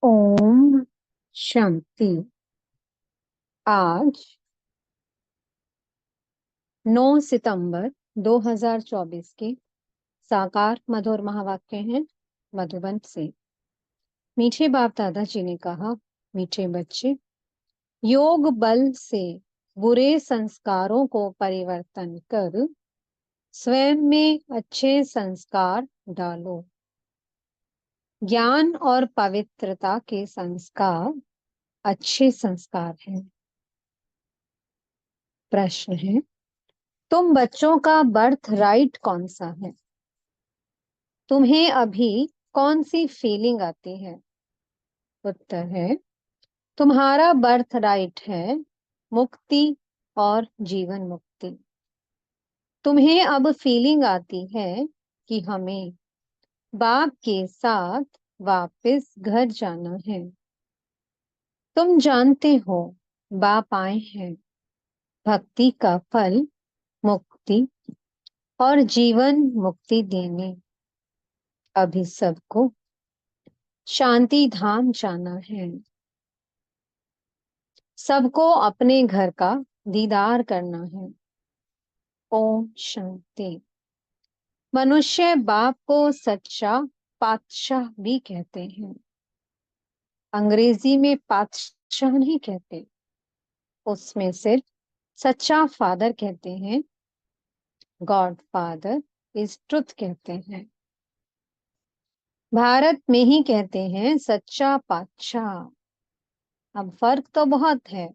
ओम शांति। आज 9 सितंबर 2024 के साकार मधुर महावाक्य हैं मधुबन से। मीठे बाप दादाजी ने कहा, मीठे बच्चे, योग बल से बुरे संस्कारों को परिवर्तन कर स्वयं में अच्छे संस्कार डालो। ज्ञान और पवित्रता के संस्कार अच्छे संस्कार हैं। प्रश्न है, तुम बच्चों का बर्थ राइट कौन सा है? तुम्हें अभी कौन सी फीलिंग आती है? उत्तर है, तुम्हारा बर्थ राइट है मुक्ति और जीवन मुक्ति। तुम्हें अब फीलिंग आती है कि हमें बाप के साथ वापस घर जाना है। तुम जानते हो बाप आए हैं भक्ति का फल मुक्ति और जीवन मुक्ति देने। अभी सबको शांति धाम जाना है। सबको अपने घर का दीदार करना है। ओम शांति। मनुष्य बाप को सच्चा पातशाह भी कहते हैं। अंग्रेजी में पातशाह नहीं कहते, उसमें सिर्फ सच्चा फादर कहते हैं। गॉड फादर इज ट्रुथ कहते हैं। भारत में ही कहते हैं सच्चा पातशाह। अब फर्क तो बहुत है।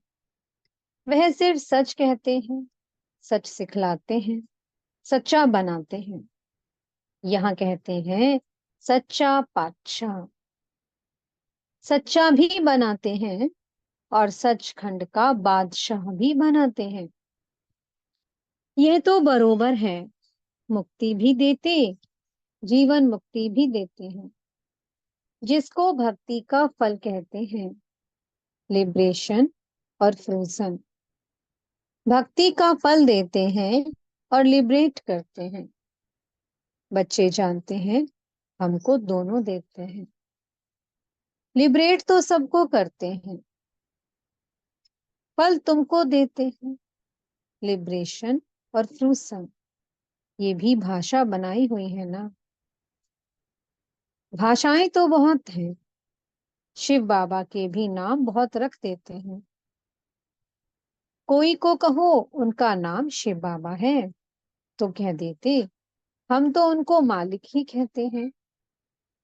वह सिर्फ सच कहते हैं, सच सिखलाते हैं, सच्चा बनाते हैं। यहाँ कहते हैं सच्चा पातशाह। सच्चा भी बनाते हैं और सचखंड का बादशाह भी बनाते हैं। यह तो बरोबर है। मुक्ति भी देते, जीवन मुक्ति भी देते हैं, जिसको भक्ति का फल कहते हैं, लिबरेशन और फ्रोजन। भक्ति का फल देते हैं और लिबरेट करते हैं। बच्चे जानते हैं हमको दोनों देते हैं। लिबरेट तो सबको करते हैं, फल तुमको देते हैं, लिबरेशन और फ्रूसन। ये भी भाषा बनाई हुई है ना। भाषाएं तो बहुत हैं। शिव बाबा के भी नाम बहुत रख देते हैं। कोई को कहो उनका नाम शिव बाबा है तो कह देते हम तो उनको मालिक ही कहते हैं।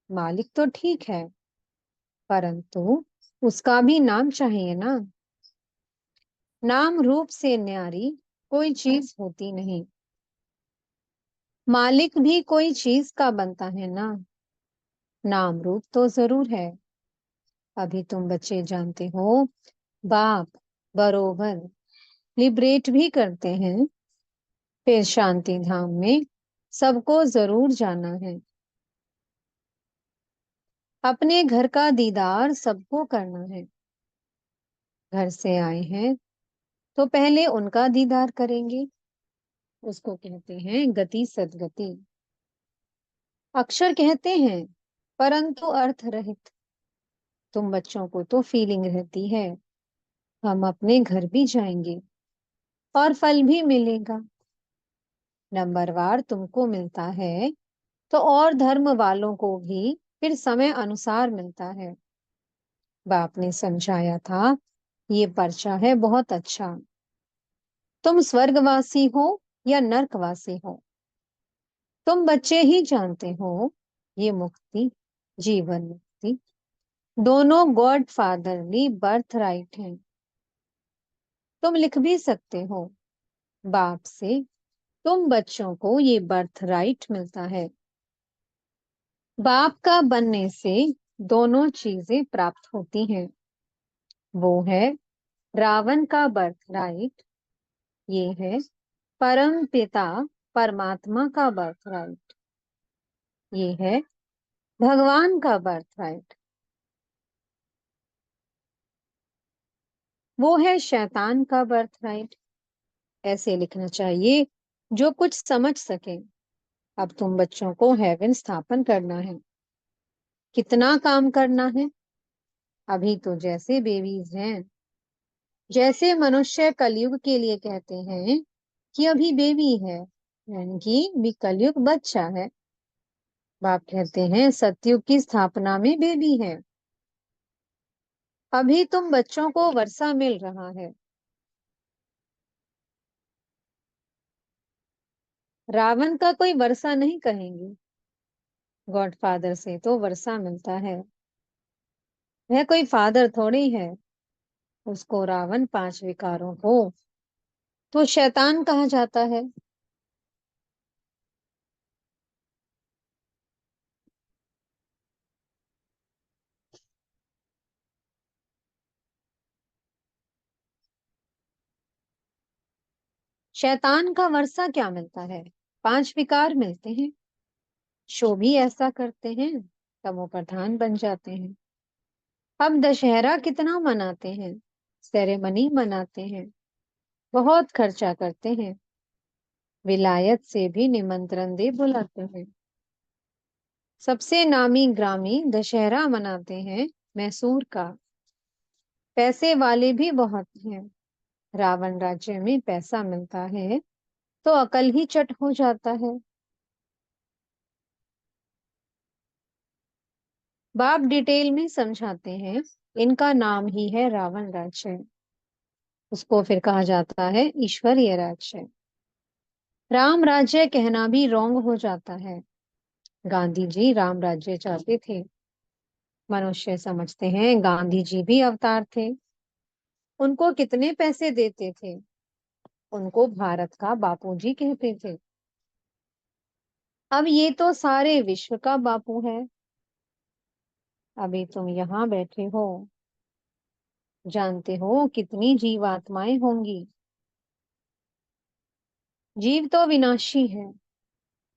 मालिक तो ठीक है, परंतु उसका भी नाम चाहिए ना। नाम रूप से न्यारी कोई चीज होती नहीं। मालिक भी कोई चीज का बनता है ना। नाम रूप तो जरूर है। अभी तुम बच्चे जानते हो बाप बरोबर लिबरेट भी करते हैं। फिर शांति धाम में सबको जरूर जाना है। अपने घर का दीदार सबको करना है। घर से आए हैं तो पहले उनका दीदार करेंगे। उसको कहते हैं गति सदगति। अक्षर कहते हैं परंतु अर्थ रहित। तुम बच्चों को तो फीलिंग रहती है हम अपने घर भी जाएंगे और फल भी मिलेगा। नंबरवार तुमको मिलता है तो और धर्म वालों को भी फिर समय अनुसार मिलता है। बाप ने समझाया था ये पर्चा है बहुत अच्छा। तुम स्वर्गवासी हो या नरकवासी हो, तुम बच्चे ही जानते हो। ये मुक्ति जीवन मुक्ति दोनों गॉड फादरली बर्थ राइट है। तुम लिख भी सकते हो बाप से तुम बच्चों को ये बर्थ राइट मिलता है। बाप का बनने से दोनों चीजें प्राप्त होती हैं। वो है रावण का बर्थ राइट, ये है परम पिता परमात्मा का बर्थ राइट, ये है भगवान का बर्थ राइट। वो है शैतान का बर्थ राइट। ऐसे लिखना चाहिए जो कुछ समझ सके। अब तुम बच्चों को हेवन स्थापन करना है। कितना काम करना है? अभी तो जैसे बेबीज हैं, जैसे मनुष्य कलयुग के लिए कहते हैं कि अभी बेबी है, यानी कि भी कलयुग बच्चा है। बाप कहते हैं सतयुग की स्थापना में बेबी है। अभी तुम बच्चों को वर्षा मिल रहा है। रावण का कोई वर्षा नहीं कहेंगे, गॉडफादर से तो वर्षा मिलता है। वह कोई फादर थोड़ी है। उसको रावण पांच विकारों को तो शैतान कहा जाता है। शैतान का वर्षा क्या मिलता है? पांच विकार मिलते हैं। शो भी ऐसा करते हैं, तमो प्रधान बन जाते हैं। हम दशहरा कितना मनाते हैं, सेरेमनी मनाते हैं, बहुत खर्चा करते हैं, विलायत से भी निमंत्रण दे बुलाते हैं। सबसे नामी ग्रामी दशहरा मनाते हैं मैसूर का। पैसे वाले भी बहुत हैं। रावण राज्य में पैसा मिलता है तो अकल ही चट हो जाता है। बाप डिटेल में समझाते हैं, इनका नाम ही है रावण राज्य। उसको फिर कहा जाता है ईश्वरीय राज्य। राम राज्य कहना भी रोंग हो जाता है। गांधी जी राम राज्य चाहते थे। मनुष्य समझते हैं गांधी जी भी अवतार थे। उनको कितने पैसे देते थे, उनको भारत का बापूजी कहते थे। अब ये तो सारे विश्व का बापू है। अभी तुम यहाँ बैठे हो, जानते हो कितनी जीवात्माएं होंगी। जीव तो विनाशी है,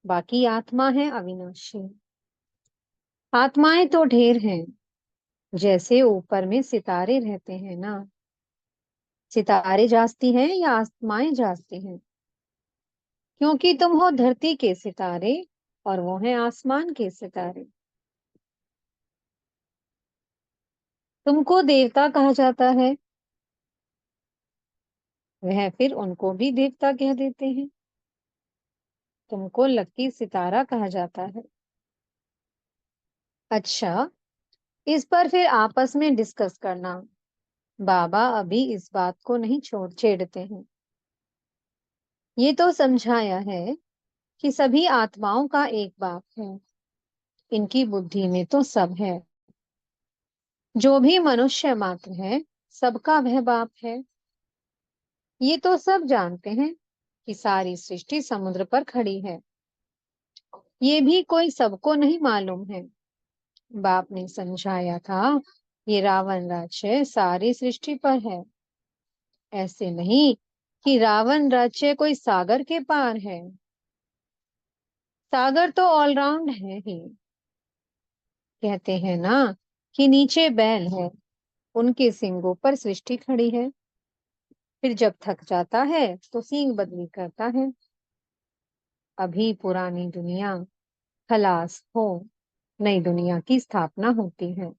बाकी आत्मा है अविनाशी। आत्माएं तो ढेर हैं, जैसे ऊपर में सितारे रहते हैं ना। सितारे जागती हैं या आत्माएं जागती हैं? क्योंकि तुम हो धरती के सितारे और वो हैं आसमान के सितारे। तुमको देवता कहा जाता है, वह फिर उनको भी देवता कह देते हैं। तुमको लक्की सितारा कहा जाता है। अच्छा, इस पर फिर आपस में डिस्कस करना। बाबा अभी इस बात को नहीं छोड़ छेड़ते हैं। ये तो समझाया है कि सभी आत्माओं का एक बाप है। इनकी बुद्धि में तो सब है। जो भी मनुष्य मात्र है, सबका वह बाप है। ये तो सब जानते हैं कि सारी सृष्टि समुद्र पर खड़ी है। ये भी कोई सबको नहीं मालूम है। बाप ने समझाया था, ये रावण राज्य सारी सृष्टि पर है। ऐसे नहीं कि रावण राज्य कोई सागर के पार है। सागर तो ऑलराउंड है ही। कहते हैं ना कि नीचे बैल है, उनके सींगों पर सृष्टि खड़ी है। फिर जब थक जाता है तो सींग बदली करता है। अभी पुरानी दुनिया खलास हो, नई दुनिया की स्थापना होती है।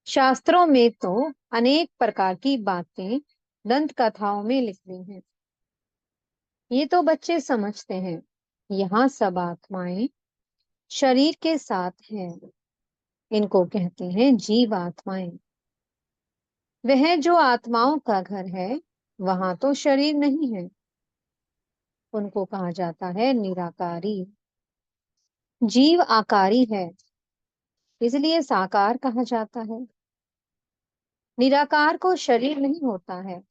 शास्त्रों में तो अनेक प्रकार की बातें दंत कथाओं में लिख दी हैं। ये तो बच्चे समझते हैं। यहाँ सब आत्माएं शरीर के साथ हैं। इनको कहते हैं जीव आत्माएं। वह जो आत्माओं का घर है, वहां तो शरीर नहीं है। उनको कहा जाता है निराकारी। जीव आकारी है, इसलिए साकार कहा जाता है। निराकार को शरीर नहीं होता है।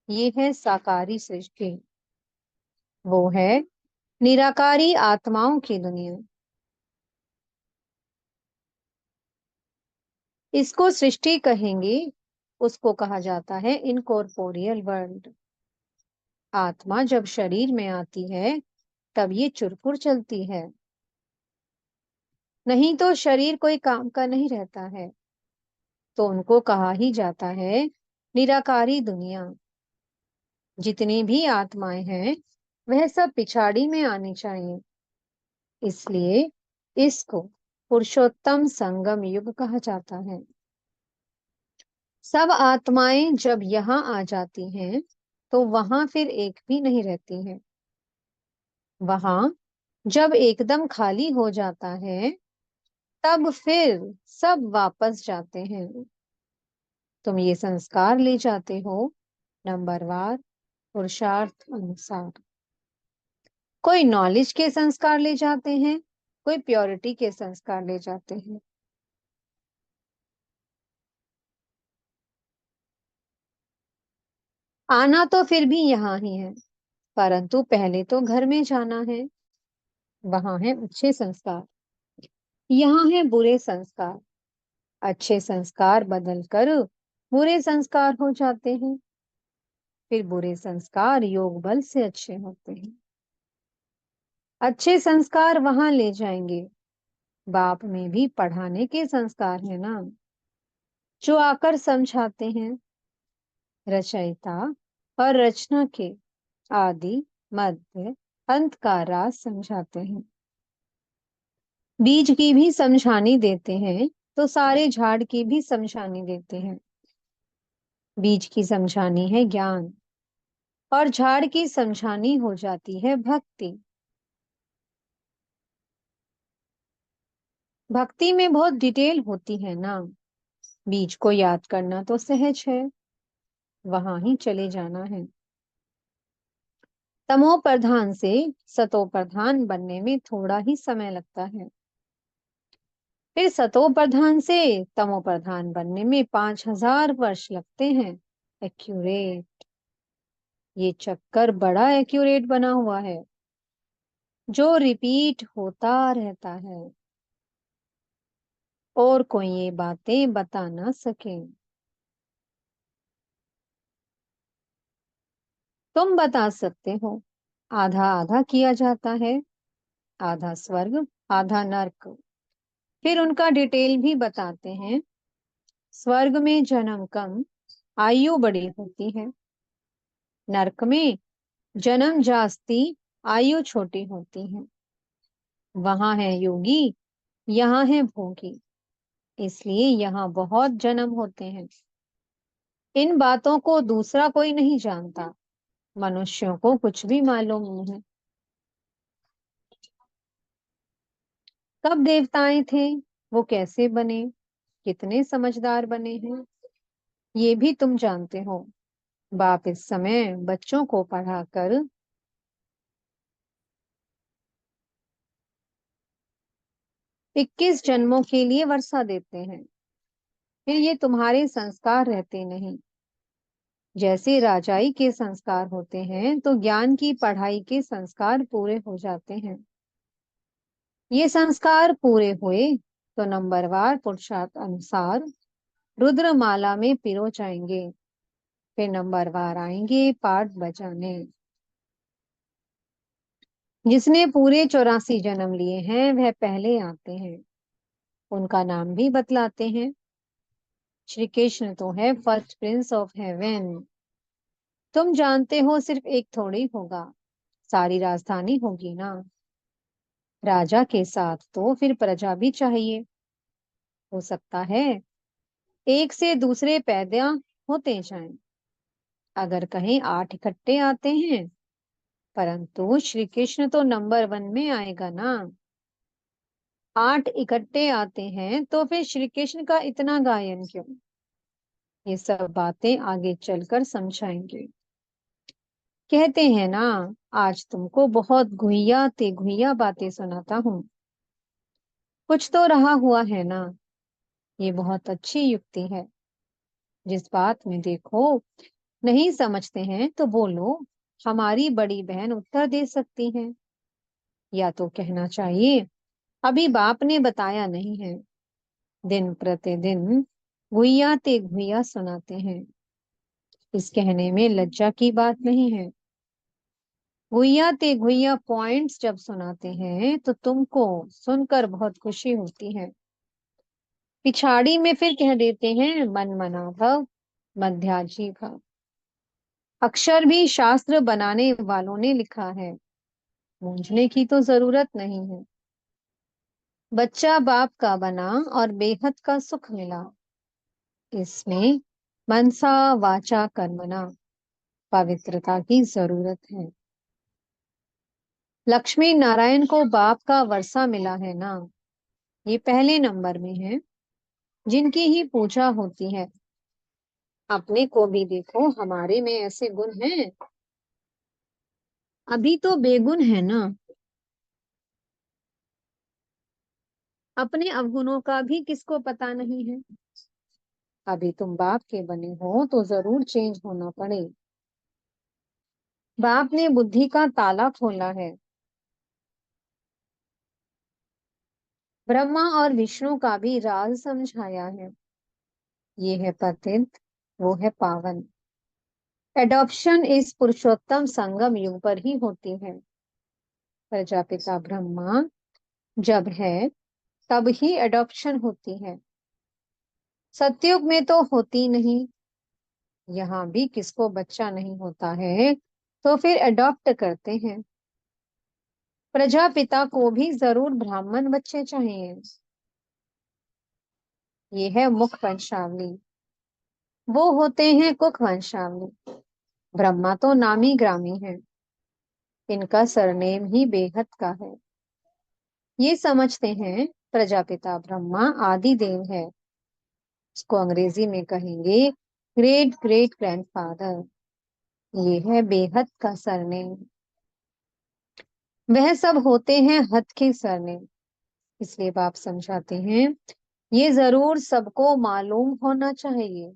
ये है साकारी सृष्टि। वो है निराकारी आत्माओं की दुनिया। इसको सृष्टि कहेंगे। उसको कहा जाता है इनकॉर्पोरियल वर्ल्ड। आत्मा जब शरीर में आती है, तब ये चुरपुर चलती है। नहीं तो शरीर कोई काम का नहीं रहता है। तो उनको कहा ही जाता है निराकारी दुनिया। जितनी भी आत्माएं हैं, वह सब पिछाड़ी में आनी चाहिए। इसलिए इसको पुरुषोत्तम संगम युग कहा जाता है। सब आत्माएं जब यहाँ आ जाती हैं, तो वहां फिर एक भी नहीं रहती है। वहां जब एकदम खाली हो जाता है, तब फिर सब वापस जाते हैं। तुम ये संस्कार ले जाते हो नंबरवार पुरुषार्थ अनुसार। कोई नॉलेज के संस्कार ले जाते हैं, कोई प्योरिटी के संस्कार ले जाते हैं। आना तो फिर भी यहाँ ही है, परंतु पहले तो घर में जाना है। वहां है अच्छे संस्कार, यहाँ है बुरे संस्कार। अच्छे संस्कार बदलकर बुरे संस्कार हो जाते हैं, फिर बुरे संस्कार योग बल से अच्छे होते हैं। अच्छे संस्कार वहां ले जाएंगे। बाप में भी पढ़ाने के संस्कार है ना, जो आकर समझाते हैं। रचयिता और रचना के आदि मध्य अंत का राज समझाते हैं। बीज की भी समझानी देते हैं, तो सारे झाड़ की भी समझानी देते हैं। बीज की समझानी है ज्ञान, और झाड़ की समझानी हो जाती है भक्ति। भक्ति में बहुत डिटेल होती है ना। बीज को याद करना तो सहज है, वहां ही चले जाना है। तमो प्रधान से सतो प्रधान बनने में थोड़ा ही समय लगता है। फिर सतो प्रधान से तमो प्रधान बनने में 5,000 वर्ष लगते हैं। एक्यूरेट। ये चक्कर बड़ा एक्यूरेट बना हुआ है, जो रिपीट होता रहता है, और कोई ये बातें बता ना सके। तुम बता सकते हो। आधा आधा किया जाता है, आधा स्वर्ग आधा नर्क। फिर उनका डिटेल भी बताते हैं। स्वर्ग में जन्म कम, आयु बड़ी होती है। नरक में जन्म जास्ती, आयु छोटी होती है। वहां है योगी, यहाँ है भोगी, इसलिए यहाँ बहुत जन्म होते हैं। इन बातों को दूसरा कोई नहीं जानता, मनुष्यों को कुछ भी मालूम नहीं है। कब देवताएं थे, वो कैसे बने, कितने समझदार बने हैं, ये भी तुम जानते हो। बाप इस समय बच्चों को पढ़ाकर 21 जन्मों के लिए वर्षा देते हैं। फिर ये तुम्हारे संस्कार रहते नहीं। जैसे राजाई के संस्कार होते हैं, तो ज्ञान की पढ़ाई के संस्कार पूरे हो जाते हैं। ये संस्कार पूरे हुए तो नंबरवार पुरुषार्थ अनुसार रुद्रमाला में पिरो जाएंगे। फिर नंबरवार आएंगे पाठ बजाने। जिसने पूरे 84 जन्म लिए हैं, वह पहले आते हैं। उनका नाम भी बतलाते हैं। श्री कृष्ण तो है फर्स्ट प्रिंस ऑफ हेवन। तुम जानते हो सिर्फ एक थोड़ी होगा, सारी राजधानी होगी ना। राजा के साथ तो फिर प्रजा भी चाहिए। हो सकता है एक से दूसरे पैदा होते जाएं। अगर कहीं 8 इकट्ठे आते हैं, परंतु श्री कृष्ण तो नंबर 1 में आएगा ना। 8 इकट्ठे आते हैं तो फिर श्री कृष्ण का इतना गायन क्यों। ये सब बातें आगे चलकर समझाएंगे। कहते हैं ना, आज तुमको बहुत घुइया ते घुइया बातें सुनाता हूँ। कुछ तो रहा हुआ है ना। ये बहुत अच्छी युक्ति है। जिस बात में देखो नहीं समझते हैं तो बोलो, हमारी बड़ी बहन उत्तर दे सकती है। या तो कहना चाहिए, अभी बाप ने बताया नहीं है। दिन प्रतिदिन घुइया ते घुइया सुनाते हैं। इस कहने में लज्जा की बात नहीं है। घुइया ते घुइया पॉइंट्स जब सुनाते हैं, तो तुमको सुनकर बहुत खुशी होती है। पिछाड़ी में फिर कह देते हैं मन मना भव, मध्याजी भव। अक्षर भी शास्त्र बनाने वालों ने लिखा है, मूंझने की तो जरूरत नहीं है। बच्चा बाप का बना और बेहद का सुख मिला। इसमें मनसा वाचा कर्मणा पवित्रता की जरूरत है। लक्ष्मी नारायण को बाप का वर्षा मिला है ना, ये पहले नंबर में है, जिनकी ही पूजा होती है। अपने को भी देखो, हमारे में ऐसे गुण हैं? अभी तो बेगुन है ना। अपने अवगुणों का भी किसको पता नहीं है। अभी तुम बाप के बने हो तो जरूर चेंज होना पड़े। बाप ने बुद्धि का ताला खोला है। ब्रह्मा और विष्णु का भी राज समझाया है। ये है पतित, वो है पावन। एडॉप्शन इस पुरुषोत्तम संगम युग पर ही होती है। प्रजापिता ब्रह्मा जब है तब ही एडॉप्शन होती है। सतयुग में तो होती नहीं। यहाँ भी किसको बच्चा नहीं होता है तो फिर अडॉप्ट करते हैं। प्रजापिता को भी जरूर ब्राह्मण बच्चे चाहिए। ये है मुख वंशावली, वो होते हैं कुख वंशावली। ब्रह्मा तो नामी ग्रामी है, इनका सरनेम ही बेहद का है। ये समझते हैं प्रजापिता ब्रह्मा आदि देव है। इसको अंग्रेजी में कहेंगे ग्रेट ग्रेट ग्रैंडफादर। ये है बेहद का सरनेम। वह सब होते हैं हद के सरनेम। इसलिए बाप समझाते हैं ये जरूर सबको मालूम होना चाहिए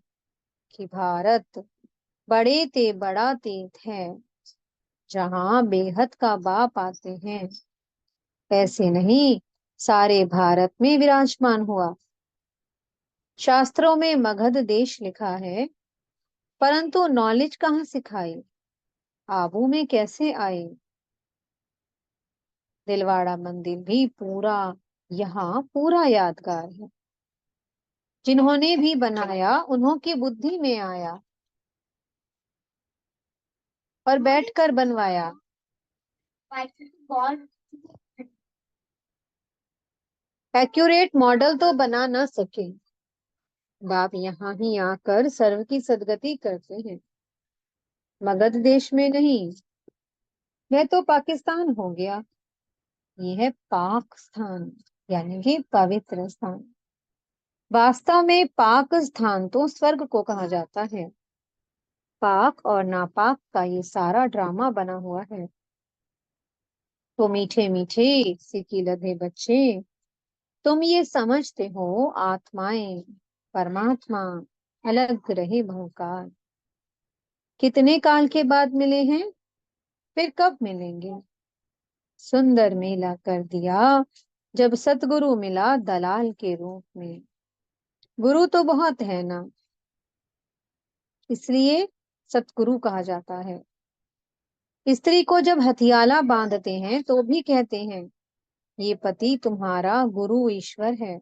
कि भारत बड़े ते बड़ा तीर्थ है, जहां बेहद का बाप आते हैं। ऐसे नहीं सारे भारत में विराजमान हुआ। शास्त्रों में मगध देश लिखा है, परंतु नॉलेज कहाँ सिखाई, आबू में कैसे आए। दिलवाड़ा मंदिर भी पूरा, यहाँ पूरा यादगार है। जिन्होंने भी बनाया उन्हों की बुद्धि में आया और बैठकर बनवाया। एक्यूरेट मॉडल तो बना ना सके। बाप यहाँ ही आकर सर्व की सदगति करते हैं। मगध देश में नहीं, यह तो पाकिस्तान हो गया। ये है पाक स्थान, यानी कि पवित्र स्थान। वास्तव में पाक स्थान तो स्वर्ग को कहा जाता है। पाक और नापाक का ये सारा ड्रामा बना हुआ है। तो मीठे मीठे सिकी लधे बच्चे, तुम ये समझते हो आत्माएं परमात्मा अलग रहे बहुकाल। कितने काल के बाद मिले हैं, फिर कब मिलेंगे। सुंदर मेला कर दिया जब सतगुरु मिला दलाल के रूप में। गुरु तो बहुत है ना, इसलिए सतगुरु कहा जाता है। स्त्री को जब हथियाला बांधते हैं तो भी कहते हैं ये पति तुम्हारा गुरु ईश्वर है।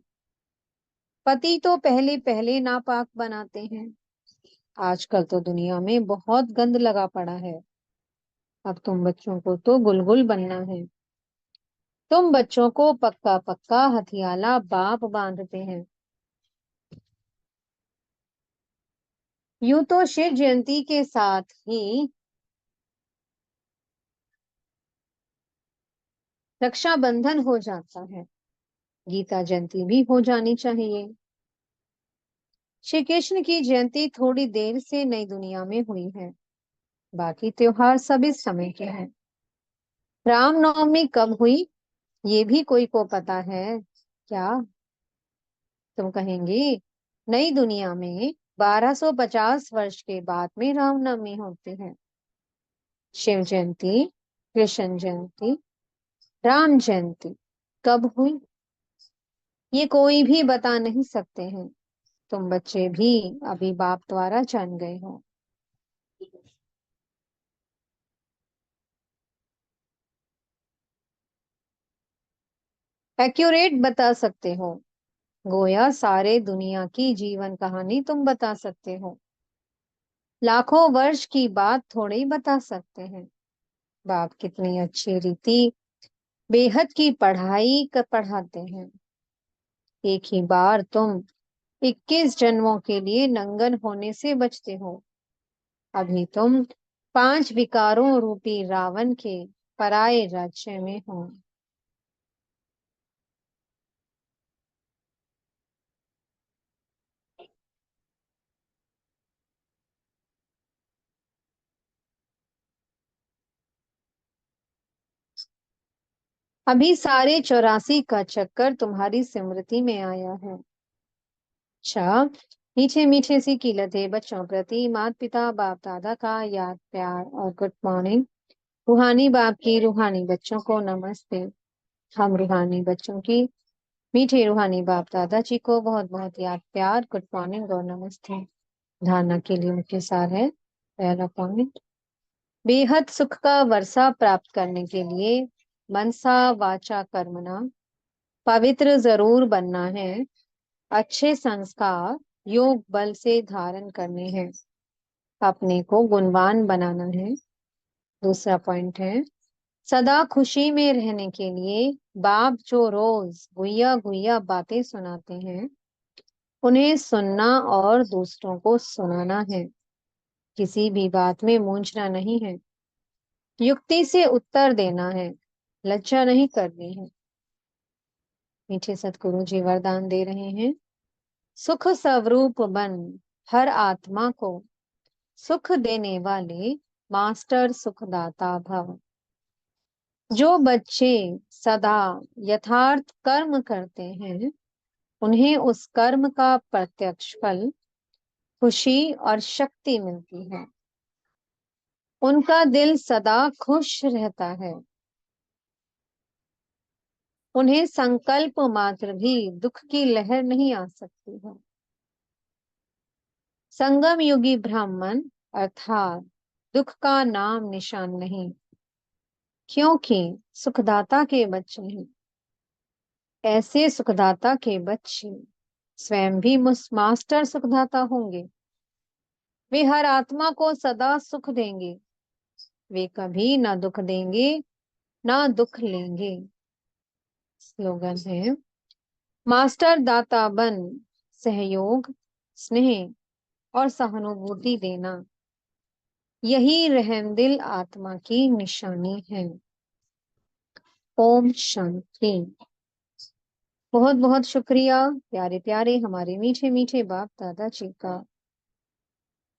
पति तो पहले पहले नापाक बनाते हैं। आजकल तो दुनिया में बहुत गंद लगा पड़ा है। अब तुम बच्चों को तो गुलगुल बनना है। तुम बच्चों को पक्का पक्का हथियाला बाप बांधते हैं। यूं तो शिव जयंती के साथ ही रक्षाबंधन हो जाता है। गीता जयंती भी हो जानी चाहिए। श्री कृष्ण की जयंती थोड़ी देर से नई दुनिया में हुई है, बाकी त्योहार सब इस समय के हैं। रामनवमी कब हुई ये भी कोई को पता है क्या? तुम कहेंगे नई दुनिया में 1250 वर्ष के बाद में रामनवमी होती है। शिव जयंती, कृष्ण जयंती, राम जयंती कब हुई ये कोई भी बता नहीं सकते हैं। तुम बच्चे भी अभी बाप द्वारा जान गए हो। एक्यूरेट बता सकते हो, गोया सारे दुनिया की जीवन कहानी तुम बता सकते हो। लाखों वर्ष की बात थोड़े ही बता सकते हैं। बाप कितनी अच्छी रीति बेहद की पढ़ाई कर पढ़ाते हैं। एक ही बार तुम 21 जन्मों के लिए नंगन होने से बचते हो। अभी तुम 5 विकारों रूपी रावण के पराये राज्य में हो। अभी सारे 84 का चक्कर तुम्हारी स्मृति में आया है। अच्छा, मीठे मीठे सी कीलते बच्चों प्रति माता पिता बाप दादा का याद प्यार और गुड मॉर्निंग। रूहानी बाप की रूहानी बच्चों को नमस्ते। हम रूहानी बच्चों की मीठे रूहानी बाप दादा जी को बहुत बहुत याद प्यार गुड मॉर्निंग और नमस्ते। धारणा के लिए मुख्य सार है। पहला पॉइंट, बेहद सुख का वर्षा प्राप्त करने के लिए मनसा वाचा कर्मणा पवित्र जरूर बनना है। अच्छे संस्कार योग बल से धारण करने हैं। अपने को गुणवान बनाना है। दूसरा पॉइंट है, सदा खुशी में रहने के लिए बाप जो रोज गुइया गुइया बातें सुनाते हैं उन्हें सुनना और दूसरों को सुनाना है। किसी भी बात में मूंझना नहीं है। युक्ति से उत्तर देना है। लज्जा नहीं करनी है। मीठे सतगुरु जी वरदान दे रहे हैं, सुख स्वरूप बन हर आत्मा को सुख देने वाले मास्टर सुखदाता भव। जो बच्चे सदा यथार्थ कर्म करते हैं उन्हें उस कर्म का प्रत्यक्ष फल खुशी और शक्ति मिलती है। उनका दिल सदा खुश रहता है। उन्हें संकल्प मात्र भी दुख की लहर नहीं आ सकती है। संगम युगी ब्राह्मण अर्थात दुख का नाम निशान नहीं, क्योंकि सुखदाता के बच्चे हैं। ऐसे सुखदाता के बच्चे स्वयं भी मास्टर सुखदाता होंगे। वे हर आत्मा को सदा सुख देंगे। वे कभी ना दुख देंगे ना दुख लेंगे। स्लोगन है, मास्टर दाता बन सहयोग स्नेह और सहानुभूति देना, यही रहमदिल आत्मा की निशानी है। ओम शांति। बहुत बहुत शुक्रिया प्यारे प्यारे हमारे मीठे मीठे बाप दादा जी का।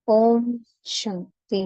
ओम शांति।